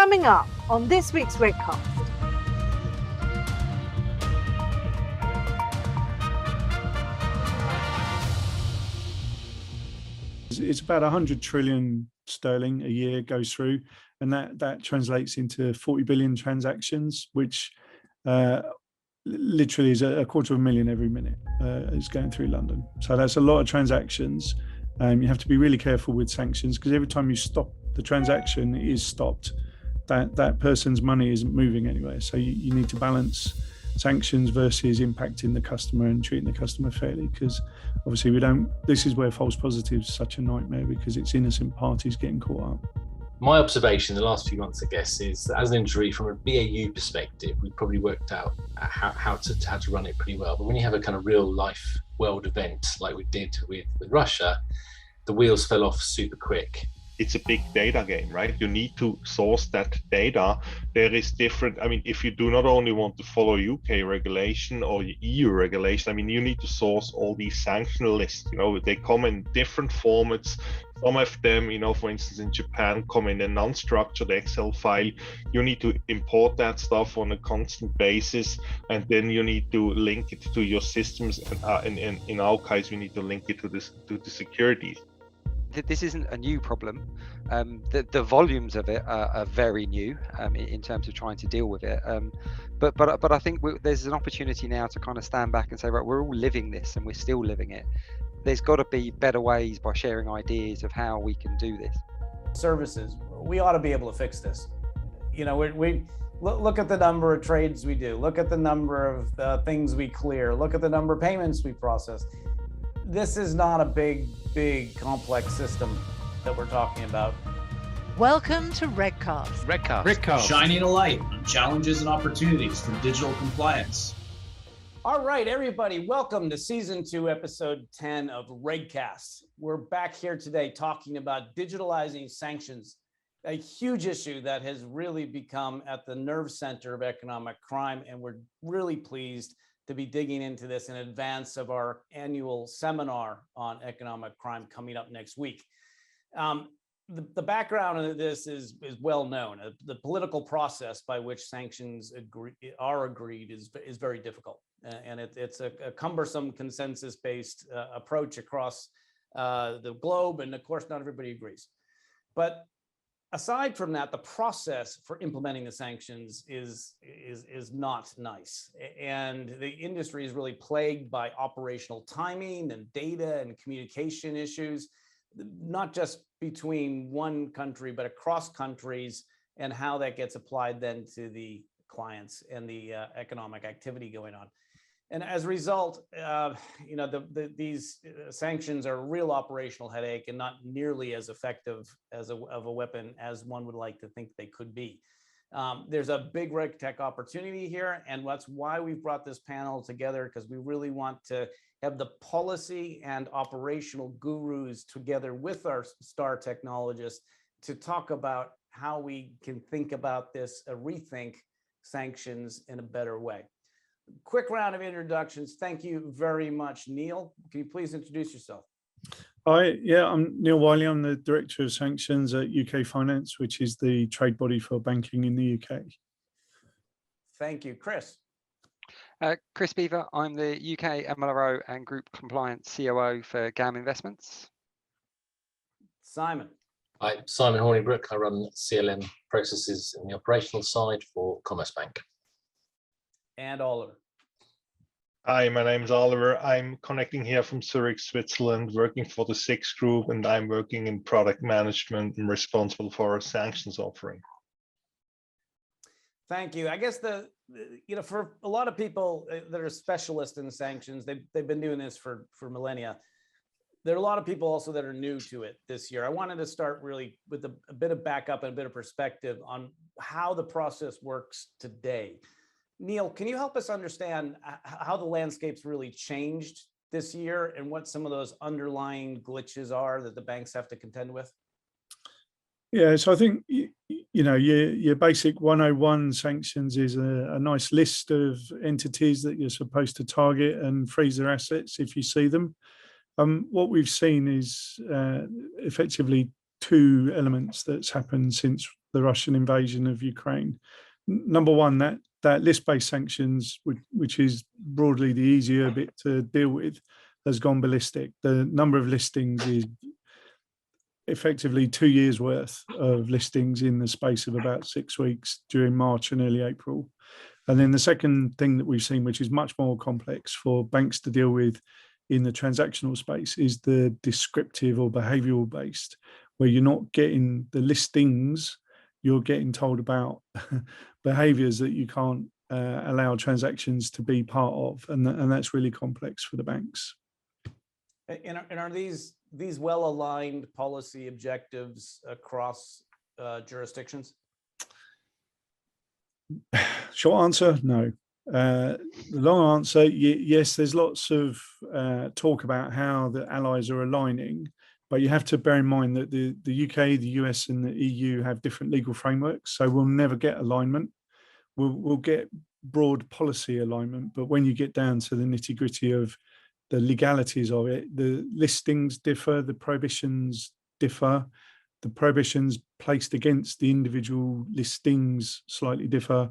Coming up on this week's Redcast. It's about 100 trillion sterling a year goes through, and that translates into 40 billion transactions, which literally is a 250,000 every minute is going through London. So that's a lot of transactions. You have to be really careful with sanctions, because every time you stop the transaction, it is stopped. That person's money isn't moving anywhere. So you need to balance sanctions versus impacting the customer and treating the customer fairly, because obviously this is where false positives are such a nightmare, because it's innocent parties getting caught up. My observation the last few months, I guess, is that as an industry, from a BAU perspective, we've probably worked out how to run it pretty well. But when you have a kind of real life world event like we did with Russia, the wheels fell off super quick. It's a big data game, right? You need to source that data. There is different, if you do not only want to follow UK regulation or EU regulation, you need to source all these sanction lists. They come in different formats. Some of them, for instance, in Japan, come in a non-structured Excel file. You need to import that stuff on a constant basis, and then you need to link it to your systems. And in our case, we need to link it to the securities. This isn't a new problem. The volumes of it are very new in terms of trying to deal with it. But I think there's an opportunity now to kind of stand back and say, right, we're all living this and we're still living it. There's got to be better ways by sharing ideas of how we can do this. Services, we ought to be able to fix this. We look at the number of trades we do, look at the number of things we clear, look at the number of payments we process. This is not a big, complex system that we're talking about. Welcome to Redcast. Redcast. Shining a light on challenges and opportunities for digital compliance. All right, everybody, welcome to Season 2, Episode 10 of Redcast. We're back here today talking about digitalizing sanctions, a huge issue that has really become at the nerve center of economic crime, and we're really pleased to be digging into this in advance of our annual seminar on economic crime coming up next week. The background of this is well known. The political process by which sanctions are agreed is very difficult, and it's a cumbersome consensus-based approach across the globe, and of course, not everybody agrees. But aside from that, the process for implementing the sanctions is not nice. And the industry is really plagued by operational timing and data and communication issues, not just between one country, but across countries, and how that gets applied then to the clients and the economic activity going on. And as a result, these sanctions are a real operational headache and not nearly as effective of a weapon as one would like to think they could be. There's a big RegTech opportunity here, and that's why we've brought this panel together, because we really want to have the policy and operational gurus together with our star technologists to talk about how we can think about this, rethink sanctions in a better way. Quick round of introductions. Thank you very much, Neil. Can you please introduce yourself? Hi, I'm Neil Wiley. I'm the Director of Sanctions at UK Finance, which is the trade body for banking in the UK. Thank you. Chris. Chris Beaver. I'm the UK MLRO and Group Compliance COO for GAM Investments. Simon. I'm Simon Hornibrook. I run CLM processes in the operational side for Commerce Bank. And Oliver. Hi, my name is Oliver. I'm connecting here from Zurich, Switzerland, working for the SIX Group, and I'm working in product management and responsible for our sanctions offering. Thank you. I guess for a lot of people that are specialists in sanctions, they've been doing this for millennia. There are a lot of people also that are new to it this year. I wanted to start really with a bit of backup and a bit of perspective on how the process works today. Neil, can you help us understand how the landscape's really changed this year and what some of those underlying glitches are that the banks have to contend with? Yeah, so I think, your basic 101 sanctions is a nice list of entities that you're supposed to target and freeze their assets if you see them. What we've seen is effectively two elements that's happened since the Russian invasion of Ukraine. Number one, that list-based sanctions, which is broadly the easier bit to deal with, has gone ballistic. The number of listings is effectively 2 years worth of listings in the space of about 6 weeks during March and early April. And then the second thing that we've seen, which is much more complex for banks to deal with in the transactional space, is the descriptive or behavioral based, where you're not getting the listings, you're getting told about behaviors that you can't allow transactions to be part of. And that's really complex for the banks. And are these well-aligned policy objectives across jurisdictions? Short answer, no. The long answer, yes, there's lots of talk about how the allies are aligning, but you have to bear in mind that the UK, the US, and the EU have different legal frameworks, so we'll never get alignment. We'll get broad policy alignment, but when you get down to the nitty-gritty of the legalities of it, the listings differ, the prohibitions differ, the prohibitions placed against the individual listings slightly differ.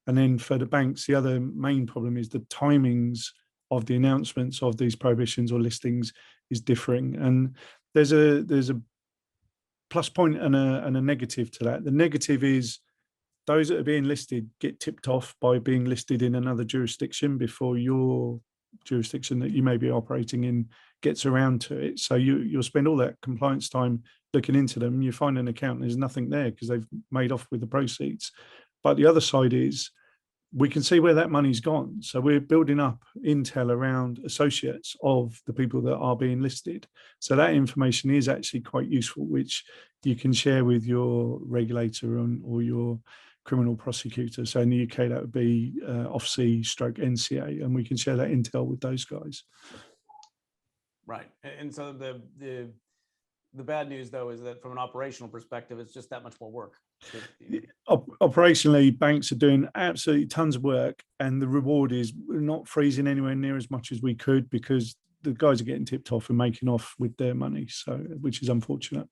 And then for the banks, the other main problem is the timings of the announcements of these prohibitions or listings is differing. And there's a plus point and a negative to that. The negative is those that are being listed get tipped off by being listed in another jurisdiction before your jurisdiction that you may be operating in gets around to it. So you'll spend all that compliance time looking into them. You find an account, there's nothing there because they've made off with the proceeds. But the other side is we can see where that money's gone. So we're building up intel around associates of the people that are being listed. So that information is actually quite useful, which you can share with your regulator or your criminal prosecutor. So in the UK, that would be OFC/NCA, and we can share that intel with those guys. Right. And so the bad news, though, is that from an operational perspective, it's just that much more work. Operationally, banks are doing absolutely tons of work, and the reward is we're not freezing anywhere near as much as we could because the guys are getting tipped off and making off with their money, so which is unfortunate.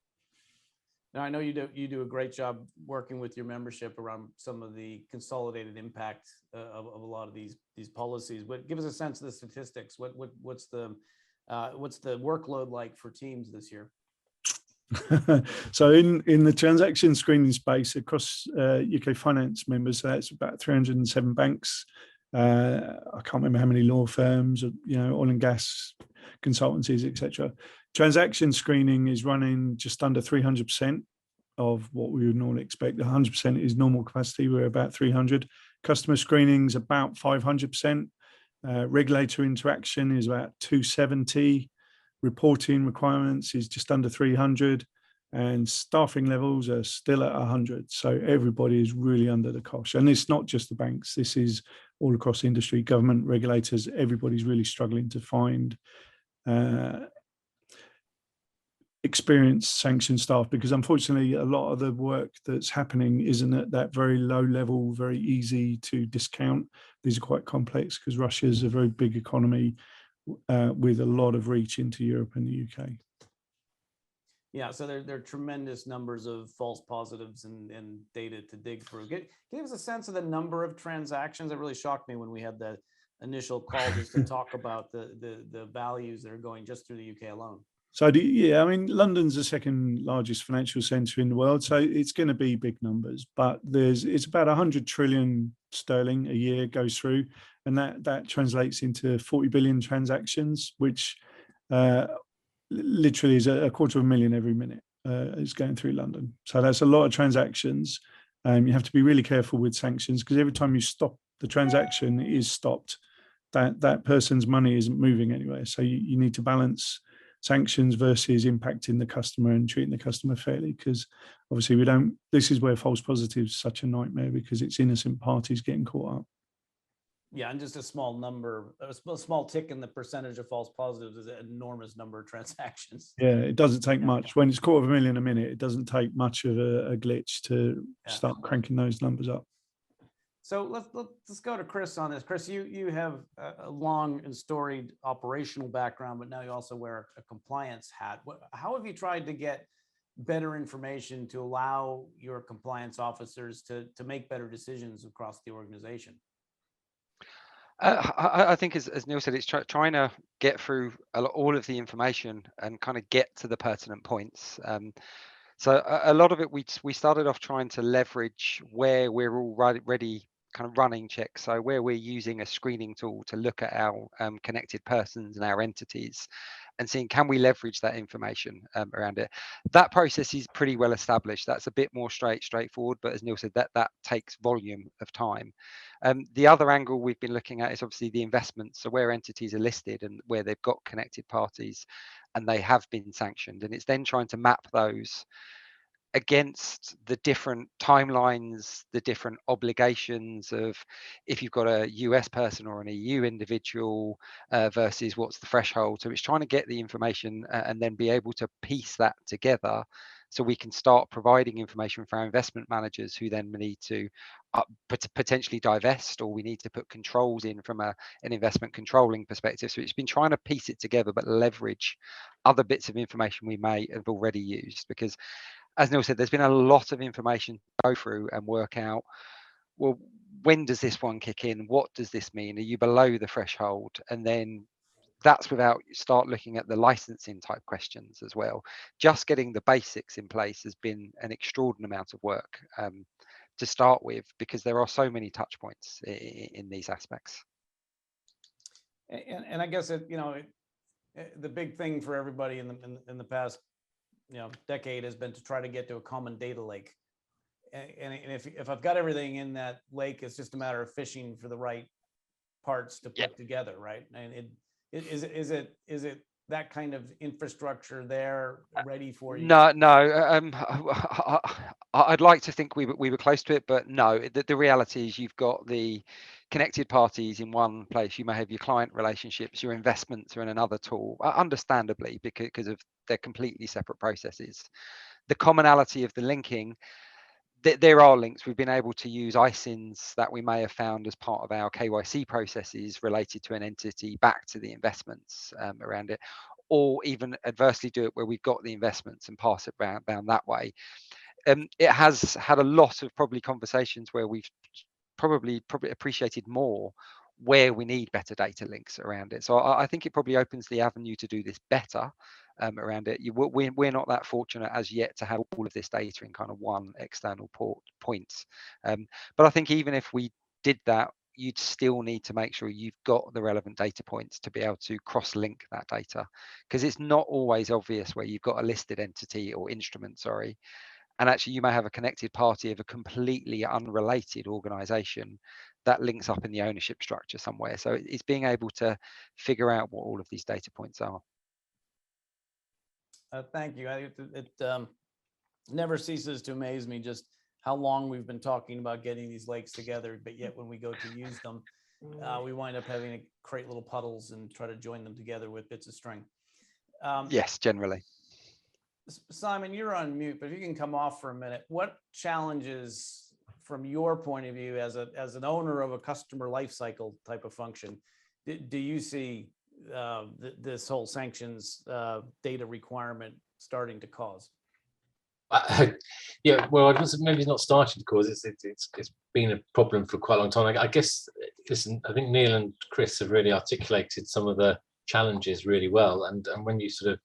Now, I know you do a great job working with your membership around some of the consolidated impact of a lot of these policies. But give us a sense of the statistics. What's the workload like for teams this year? So in the transaction screening space across UK finance members, so that's about 307 banks. I can't remember how many law firms, oil and gas consultancies, etc. Transaction screening is running just under 300% of what we would normally expect. 100% is normal capacity. We're about 300. Customer screening is about 500%. Regulator interaction is about 270. Reporting requirements is just under 300. And staffing levels are still at 100. So everybody is really under the cosh. And it's not just the banks. This is all across industry, government, regulators. Everybody's really struggling to find experienced sanctioned staff, because unfortunately a lot of the work that's happening isn't at that very low level, very easy to discount. These are quite complex because Russia is a very big economy with a lot of reach into Europe and the UK. Yeah, so there are tremendous numbers of false positives and data to dig through. Give us a sense of the number of transactions. It really shocked me when we had the initial call just to talk about the values that are going just through the UK alone. So London's the second largest financial centre in the world, so it's going to be big numbers. But it's about 100 trillion sterling a year goes through, and that translates into 40 billion transactions, which literally is a 250,000 every minute is going through London. So that's a lot of transactions. You have to be really careful with sanctions because every time you stop the transaction, it is stopped. That person's money isn't moving anywhere. So you need to balance sanctions versus impacting the customer and treating the customer fairly, because obviously this is where false positives is such a nightmare because it's innocent parties getting caught up. Yeah, and just a small number, a small tick in the percentage of false positives is an enormous number of transactions. Yeah, it doesn't take much. When it's 250,000 a minute, it doesn't take much of a glitch to start cranking those numbers up. So let's go to Chris on this. Chris, you have a long and storied operational background, but now you also wear a compliance hat. How have you tried to get better information to allow your compliance officers to make better decisions across the organization? I think, as Neil said, it's trying to get through all of the information and kind of get to the pertinent points. So a lot of it, we started off trying to leverage where we're already kind of running checks. So where we're using a screening tool to look at our connected persons and our entities, and seeing can we leverage that information around it. That process is pretty well established. That's a bit more straightforward, but as Neil said, that takes volume of time. The other angle we've been looking at is obviously the investments. So where entities are listed and where they've got connected parties and they have been sanctioned, and it's then trying to map those against the different timelines, the different obligations of if you've got a US person or an EU individual versus what's the threshold. So it's trying to get the information and then be able to piece that together so we can start providing information for our investment managers who then need to potentially divest, or we need to put controls in from an investment controlling perspective. So it's been trying to piece it together, but leverage other bits of information we may have already used, because as Neil said, there's been a lot of information to go through and work out, well, when does this one kick in? What does this mean? Are you below the threshold? And then that's without you start looking at the licensing type questions as well. Just getting the basics in place has been an extraordinary amount of work to start with, because there are so many touch points in these aspects. And I guess the big thing for everybody in the past decade has been to try to get to a common data lake. And if I've got everything in that lake, it's just a matter of fishing for the right parts to put together, right? And is it that kind of infrastructure there ready for you? No. I'd like to think we were close to it, but no. The reality is you've got the connected parties in one place. You may have your client relationships, your investments are in another tool, understandably, because of they're completely separate processes. The commonality of the linking, there are links. We've been able to use ISINs that we may have found as part of our KYC processes related to an entity back to the investments around it, or even adversely do it where we've got the investments and pass it down that way. It has had a lot of probably conversations where we've probably appreciated more where we need better data links around it. So I think it probably opens the avenue to do this better around it. We're not that fortunate as yet to have all of this data in kind of one external point. But I think even if we did that, you'd still need to make sure you've got the relevant data points to be able to cross-link that data, because it's not always obvious where you've got a listed entity or instrument, sorry, and actually you may have a connected party of a completely unrelated organization that links up in the ownership structure somewhere. So it's being able to figure out what all of these data points are. Thank you. It never ceases to amaze me just how long we've been talking about getting these lakes together, but yet when we go to use them, we wind up having to create little puddles and try to join them together with bits of string. Yes, generally. Simon, you're on mute, but if you can come off for a minute, what challenges from your point of view as an owner of a customer lifecycle type of function, do you see this whole sanctions data requirement starting to cause? Yeah, well, I was maybe not starting to cause it's been a problem for quite a long time. I guess, listen, I think Neil and Chris have really articulated some of the challenges really well, and when you sort of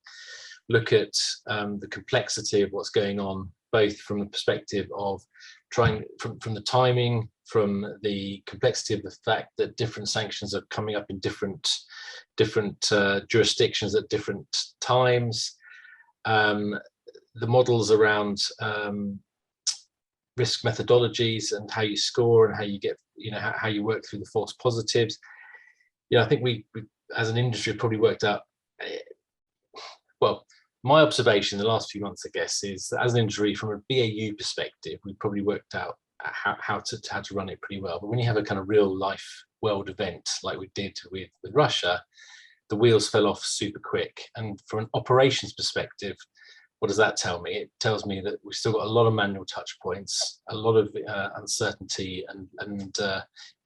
look at the complexity of what's going on, both from the perspective of trying from the timing, from the complexity of the fact that different sanctions are coming up in different jurisdictions at different times, the models around risk methodologies and how you score and how you get, how you work through the false positives. I think we as an industry have probably worked out, well, my observation in the last few months, I guess, is that as an industry, from a BAU perspective, we've probably worked out how to run it pretty well. But when you have a kind of real life world event like we did with Russia, the wheels fell off super quick. And from an operations perspective, what does that tell me? It tells me that we've still got a lot of manual touch points, a lot of uncertainty and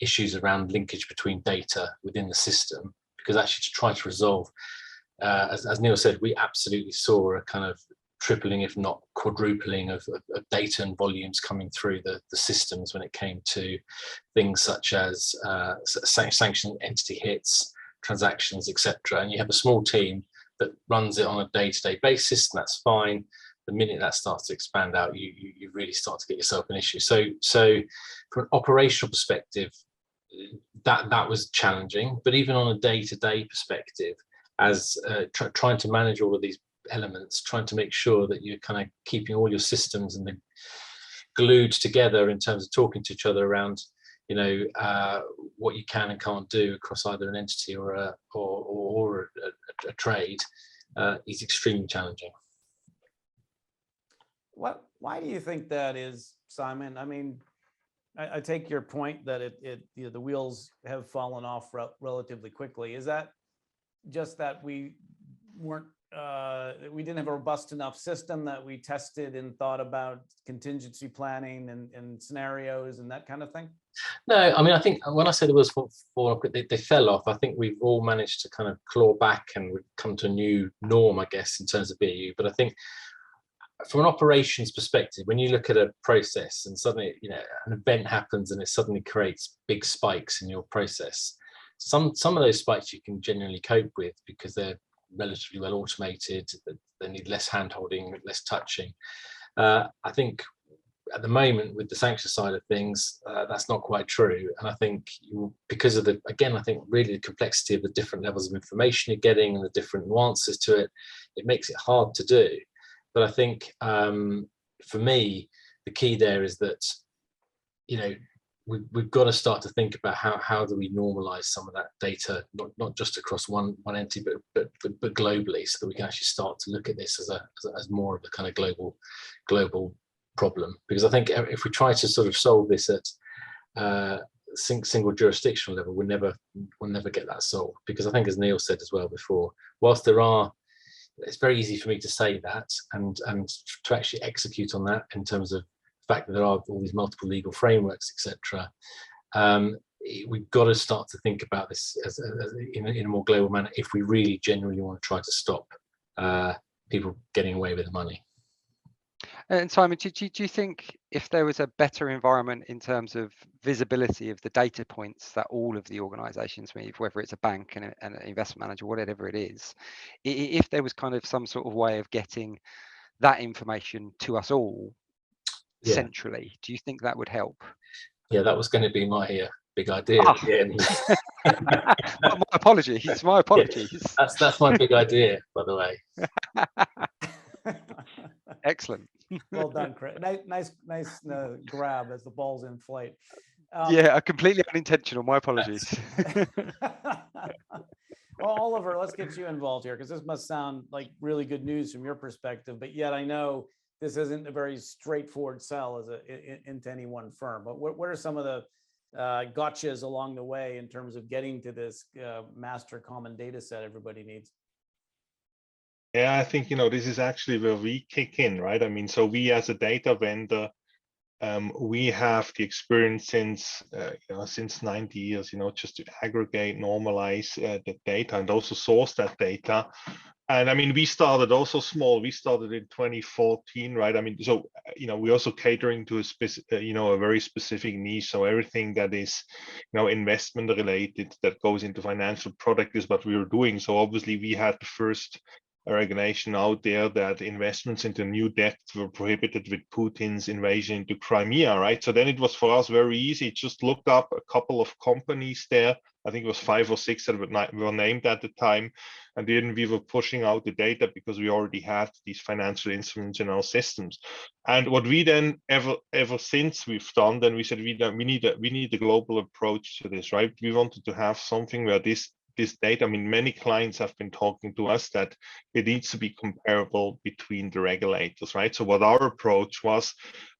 issues around linkage between data within the system, because actually to try to resolve, as Neil said, we absolutely saw a kind of tripling, if not quadrupling, of data and volumes coming through the systems when it came to things such as sanction entity hits, transactions, etc. And you have a small team that runs it on a day-to-day basis, and that's fine. The minute that starts to expand out, you really start to get yourself an issue. So from an operational perspective, that was challenging. But even on a day-to-day perspective, as trying to manage all of these elements, trying to make sure that you're kind of keeping all your systems and glued together in terms of talking to each other around, what you can and can't do across either an entity or a trade, is extremely challenging. Why do you think that is, Simon? I mean, I take your point that the wheels have fallen off relatively quickly. Is that just that we didn't have a robust enough system that we tested and thought about contingency planning and scenarios and that kind of thing? No, I mean, I think when I said it was they fell off, I think we've all managed to kind of claw back and we've come to a new norm, I guess, in terms of BAU. But I think from an operations perspective, when you look at a process and suddenly, an event happens and it suddenly creates big spikes in your process, some of those spikes you can generally cope with because they're relatively well automated, they need less hand-holding, less touching. I think at the moment with the sanction side of things, that's not quite true. And I think because of I think really the complexity of the different levels of information you're getting and the different nuances to it, it makes it hard to do. But I think for me, the key there is that, we've got to start to think about how do we normalize some of that data, not just across one entity, but globally, so that we can actually start to look at this as more of a kind of global problem. Because I think if we try to sort of solve this at single jurisdictional level, we'll never get that solved. Because I think, as Neil said as well before, whilst it's very easy for me to say that and to actually execute on that in terms of the fact that there are all these multiple legal frameworks, etc. We've got to start to think about this as in a more global manner if we really genuinely want to try to stop people getting away with the money. And Simon, do you think if there was a better environment in terms of visibility of the data points that all of the organisations, whether it's a bank and an investment manager, whatever it is, if there was kind of some sort of way of getting that information to us all centrally, do you think that would help? Yeah, that was going to be my big idea at the end. My apologies. Yeah, that's my big idea, by the way. Excellent. Well done, Chris. Nice grab as the ball's in flight. Completely unintentional. My apologies. Well, Oliver, let's get you involved here because this must sound like really good news from your perspective. But yet, I know this isn't a very straightforward sell into any one firm. But what are some of the gotchas along the way in terms of getting to this master common data set everybody needs? Yeah, I think, this is actually where we kick in, right? I mean, so we as a data vendor, we have the experience since 90 years, just to aggregate, normalize the data and also source that data. And I mean, we started also small. We started in 2014, right? I mean, so, we're also catering to a very specific niche. So everything that is, investment related that goes into financial product is what we were doing. So obviously we had the first regulation out there that investments into new debt were prohibited with Putin's invasion into Crimea, right? So then it was for us very easy. Just looked up a couple of companies there. I think it was 5 or 6 that were named at the time. And then we were pushing out the data because we already had these financial instruments in our systems. And what we then ever since we've done, then we said we need a global approach to this, right? We wanted to have something where this data, I mean, many clients have been talking to us that it needs to be comparable between the regulators, right? So what our approach was,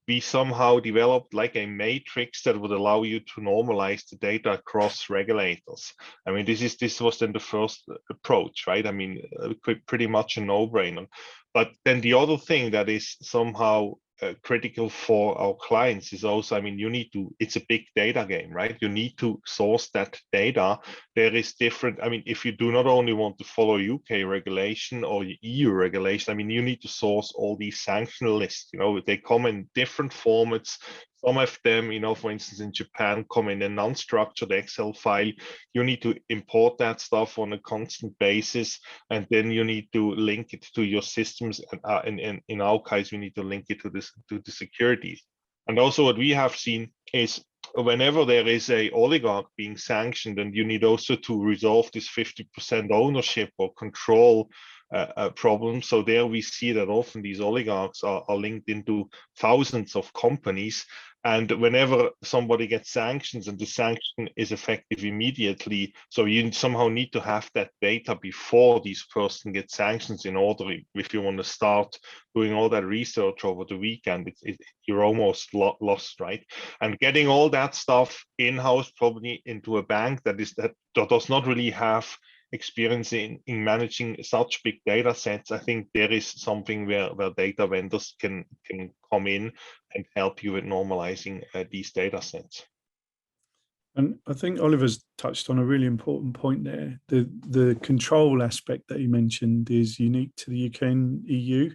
we somehow developed like a matrix that would allow you to normalize the data across regulators. I mean, this was then the first approach, right? I mean, pretty much a no-brainer. But then the other thing that is somehow critical for our clients is also, I mean, it's a big data game, right? You need to source that data. There is different, I mean, if you do not only want to follow UK regulation or EU regulation, I mean, you need to source all these sanction lists. They come in different formats. Some of them, for instance, in Japan, come in a non-structured Excel file. You need to import that stuff on a constant basis, and then you need to link it to your systems. And in our case, we need to link it to the securities. And also, what we have seen is whenever there is a oligarch being sanctioned, and you need also to resolve this 50% ownership or control problem. So there we see that often these oligarchs are linked into thousands of companies. And whenever somebody gets sanctions, and the sanction is effective immediately, so you somehow need to have that data before these person gets sanctions in order, if you want to start doing all that research over the weekend, you're almost lost, right? And getting all that stuff in-house, probably into a bank that does not really have experience in managing such big data sets, I think there is something where data vendors can come in and help you with normalizing these data sets. And I think Oliver's touched on a really important point there. The control aspect that he mentioned is unique to the UK and EU.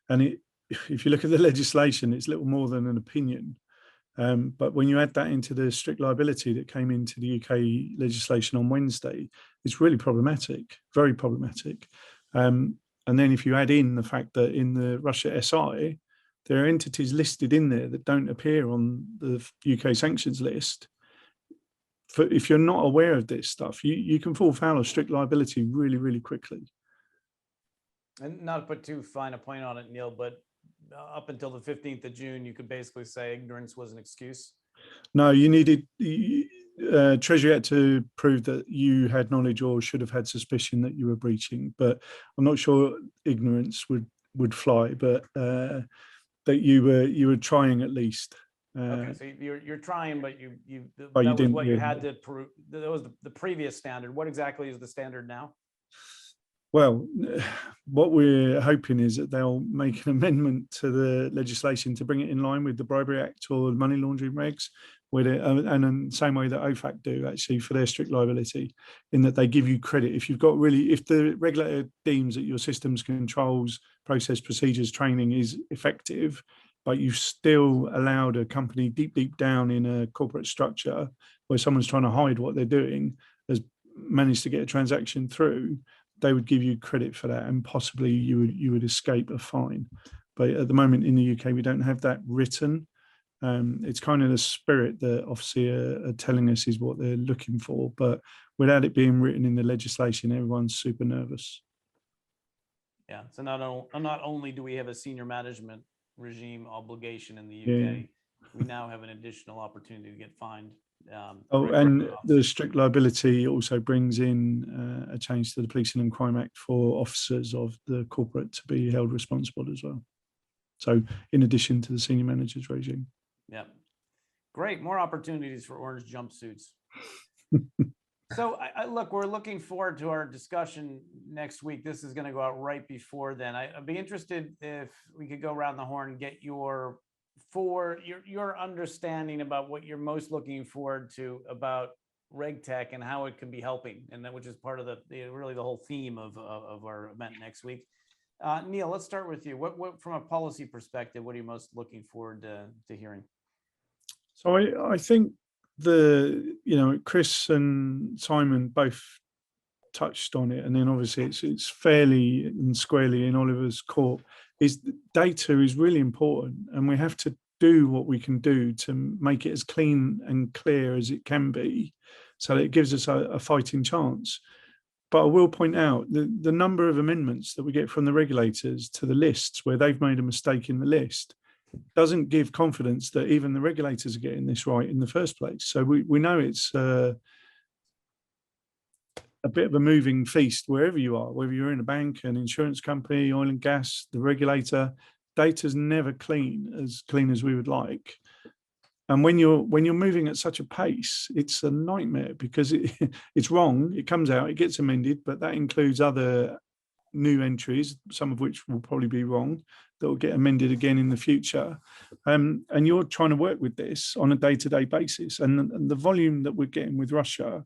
And if you look at the legislation, it's little more than an opinion. But when you add that into the strict liability that came into the UK legislation on Wednesday, it's really problematic, very problematic. And then if you add in the fact that in the Russia SI, there are entities listed in there that don't appear on the UK sanctions list. If you're not aware of this stuff, you can fall foul of strict liability really, really quickly. And not to put too fine a point on it, Neil, but up until the 15th of June, you could basically say ignorance was an excuse. No, you needed, Treasury had to prove that you had knowledge or should have had suspicion that you were breaching, but I'm not sure ignorance would fly, but that you were trying at least. Okay, so you're trying, but you you was didn't what you really. had to prove. That was the previous standard. What exactly is the standard now? Well, what we're hoping is that they'll make an amendment to the legislation to bring it in line with the Bribery Act or money laundering regs, and in the same way that OFAC do actually for their strict liability, in that they give you credit if if the regulator deems that your systems, controls, process, procedures, training is effective, but you've still allowed a company deep down in a corporate structure where someone's trying to hide what they're doing, has managed to get a transaction through, they would give you credit for that, and possibly you would escape a fine. But at the moment in the UK, we don't have that written. It's kind of the spirit that obviously are telling us is what they're looking for, but without it being written in the legislation, everyone's super nervous. Yeah. So not only do we have a senior management regime obligation in the UK, we now have an additional opportunity to get fined. And the strict liability also brings in a change to the Policing and Crime Act for officers of the corporate to be held responsible as well. So in addition to the senior managers regime. Yeah. Great. More opportunities for orange jumpsuits. So look, we're looking forward to our discussion next week. This is going to go out right before then. I'd be interested if we could go around the horn and get your understanding about what you're most looking forward to about RegTech and how it can be helping, and that which is part of really the whole theme of our event next week. Neil, let's start with you. What from a policy perspective, what are you most looking forward to hearing? So I think Chris and Simon both touched on it, and then obviously it's fairly and squarely in Oliver's court. Is data is really important, and we have to do what we can do to make it as clean and clear as it can be, so that it gives us a fighting chance. But I will point out the number of amendments that we get from the regulators to the lists where they've made a mistake in the list doesn't give confidence that even the regulators are getting this right in the first place. So we know it's a bit of a moving feast wherever you are, whether you're in a bank, an insurance company, oil and gas, the regulator. Data's never clean as we would like. And when you're moving at such a pace, it's a nightmare because it's wrong. It comes out, it gets amended, but that includes other new entries, some of which will probably be wrong, that will get amended again in the future. And you're trying to work with this on a day-to-day basis. And the volume that we're getting with Russia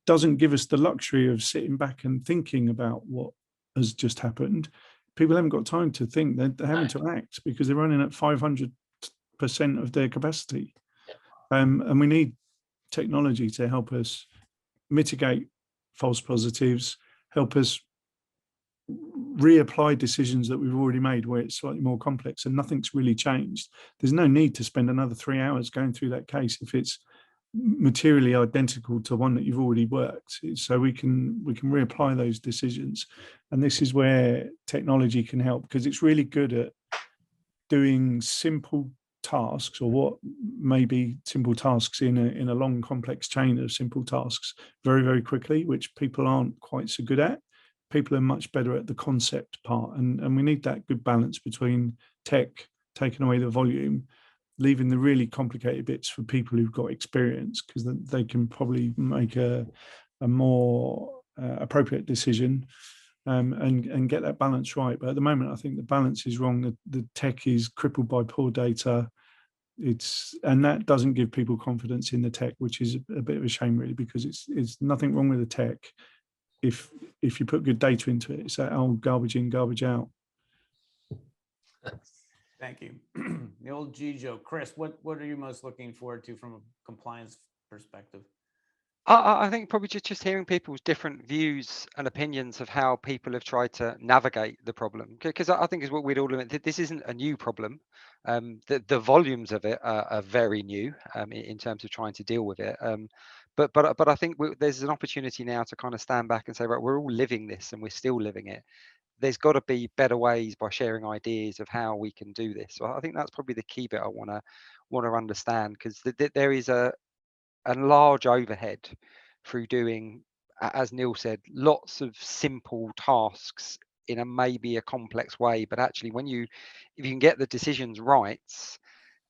doesn't give us the luxury of sitting back and thinking about what has just happened. People haven't got time to think. They're having to act because they're running at 500% of their capacity. And we need technology to help us mitigate false positives, help us reapply decisions that we've already made where it's slightly more complex and nothing's really changed. There's no need to spend another 3 hours going through that case if it's materially identical to one that you've already worked. So we can reapply those decisions. And this is where technology can help, because it's really good at doing simple tasks, or what may be simple tasks in a long complex chain of simple tasks very, very quickly, which people aren't quite so good at. People are much better at the concept part, and we need that good balance between tech taking away the volume, leaving the really complicated bits for people who've got experience, because they can probably make a more appropriate decision and get that balance right. But at the moment, I think the balance is wrong. The tech is crippled by poor data. And that doesn't give people confidence in the tech, which is a bit of a shame, really, because it's nothing wrong with the tech if you put good data into it. It's that old garbage in, garbage out. Thank you. The old Gijo. Chris, what are you most looking forward to from a compliance perspective? I think probably just hearing people's different views and opinions of how people have tried to navigate the problem, because I think is what we'd all admit, this isn't a new problem. The volumes of it are very new in terms of trying to deal with it. But I think there's an opportunity now to kind of stand back and say, right, we're all living this and we're still living it. There's got to be better ways by sharing ideas of how we can do this. So I think that's probably the key bit I want to understand, because there is a large overhead through doing, as Neil said, lots of simple tasks in maybe a complex way. But actually, if you can get the decisions right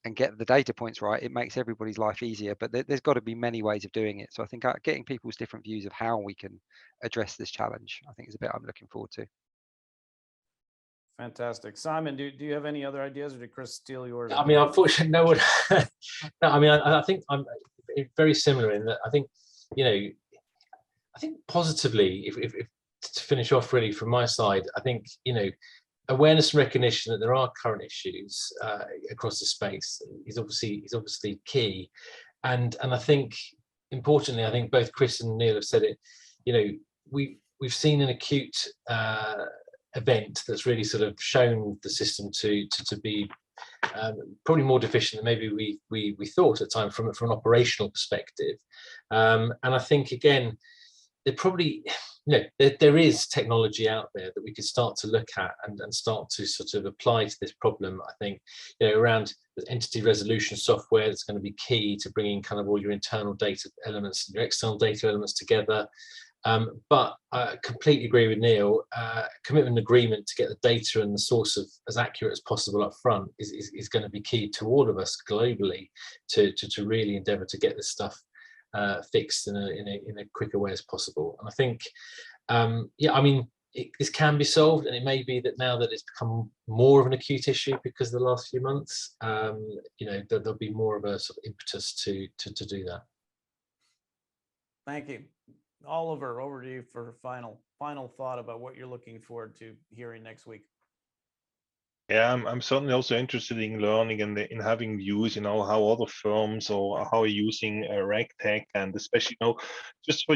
and get the data points right, it makes everybody's life easier. But there's got to be many ways of doing it. So I think getting people's different views of how we can address this challenge, I think, is a bit I'm looking forward to. Fantastic. Simon, do you have any other ideas, or did Chris steal yours? I mean, unfortunately, no one. No, I mean, I think I'm very similar in that I think, I think positively, if to finish off really from my side, I think, awareness and recognition that there are current issues across the space is obviously key. And I think, importantly, I think both Chris and Neil have said it, we've seen an acute event that's really sort of shown the system to be probably more deficient than maybe we thought at the time from an operational perspective. And I think, again, there probably, there is technology out there that we could start to look at and start to sort of apply to this problem. I think, around the entity resolution software that's going to be key to bringing kind of all your internal data elements and your external data elements together. But I completely agree with Neil. Commitment agreement to get the data and the source of as accurate as possible up front is going to be key to all of us globally to really endeavour to get this stuff fixed in a quicker way as possible. And I think, I mean, this can be solved, and it may be that now that it's become more of an acute issue because of the last few months, there'll be more of a sort of impetus to do that. Thank you. Oliver, over to you for final thought about what you're looking forward to hearing next week. Yeah, I'm certainly also interested in learning and in having views, how other firms or how are using RegTech, and especially, just for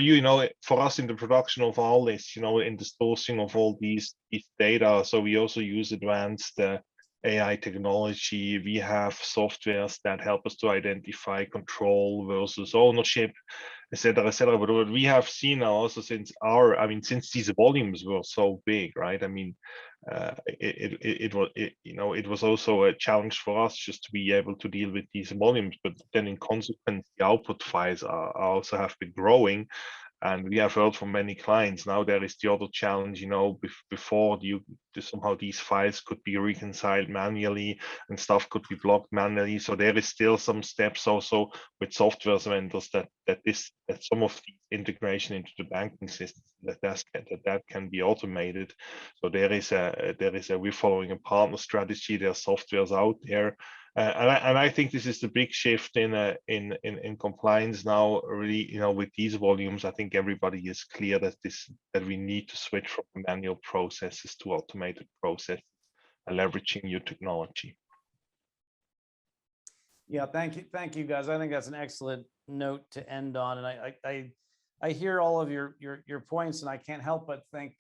for us in the production of all this, in the sourcing of all these data. So we also use advanced AI technology. We have softwares that help us to identify control versus ownership, etc., etc. But what we have seen now also since these volumes were so big, right? I mean, it was also a challenge for us just to be able to deal with these volumes. But then in consequence, the output files are also have been growing. And we have heard from many clients. Now there is the other challenge, before somehow these files could be reconciled manually and stuff could be blocked manually. So there is still some steps also with software vendors that some of the integration into the banking system that can be automated. So we're following a partner strategy. There are softwares out there. And I think this is the big shift in compliance now. Really, with these volumes, I think everybody is clear that we need to switch from manual processes to automated processes, leveraging new technology. Yeah, thank you guys. I think that's an excellent note to end on. And I hear all of your points, and I can't help but think,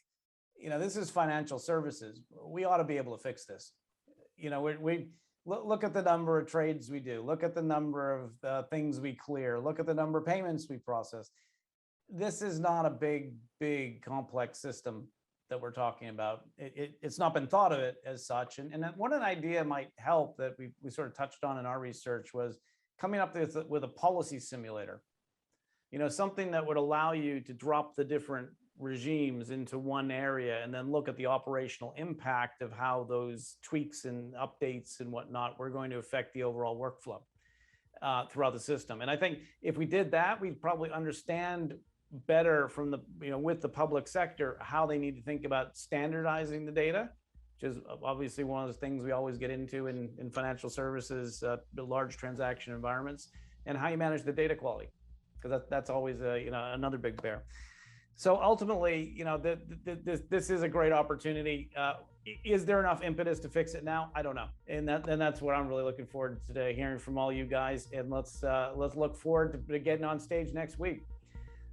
this is financial services. We ought to be able to fix this. We look at the number of trades we do. Look at the number of things we clear. Look at the number of payments we process. This is not a big, complex system that we're talking about. It's not been thought of it as such. And one idea might help that we sort of touched on in our research was coming up with a policy simulator. Something that would allow you to drop the different regimes into one area and then look at the operational impact of how those tweaks and updates and whatnot were going to affect the overall workflow throughout the system. And I think if we did that, we'd probably understand better from with the public sector how they need to think about standardizing the data, which is obviously one of those things we always get into in financial services, the large transaction environments, and how you manage the data quality, because that's always another big bear. So ultimately, this is a great opportunity. Is there enough impetus to fix it now? I don't know, and that's what I'm really looking forward to today, hearing from all you guys. And let's look forward to getting on stage next week.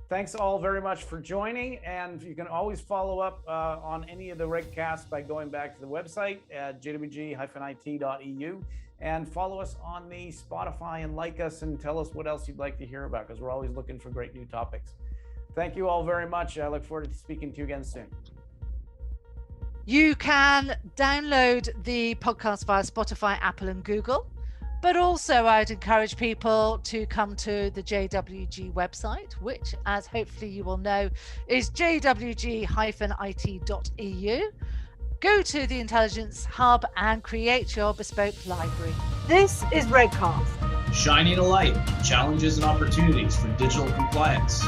Thanks all very much for joining, and you can always follow up on any of the RegCasts by going back to the website at jwg-it.eu and follow us on the Spotify and like us and tell us what else you'd like to hear about, because we're always looking for great new topics. Thank you all very much. I look forward to speaking to you again soon. You can download the podcast via Spotify, Apple, and Google. But also, I'd encourage people to come to the JWG website, which, as hopefully you will know, is jwg-it.eu. Go to the Intelligence Hub and create your bespoke library. This is RegCast. Shining a light on challenges and opportunities for digital compliance.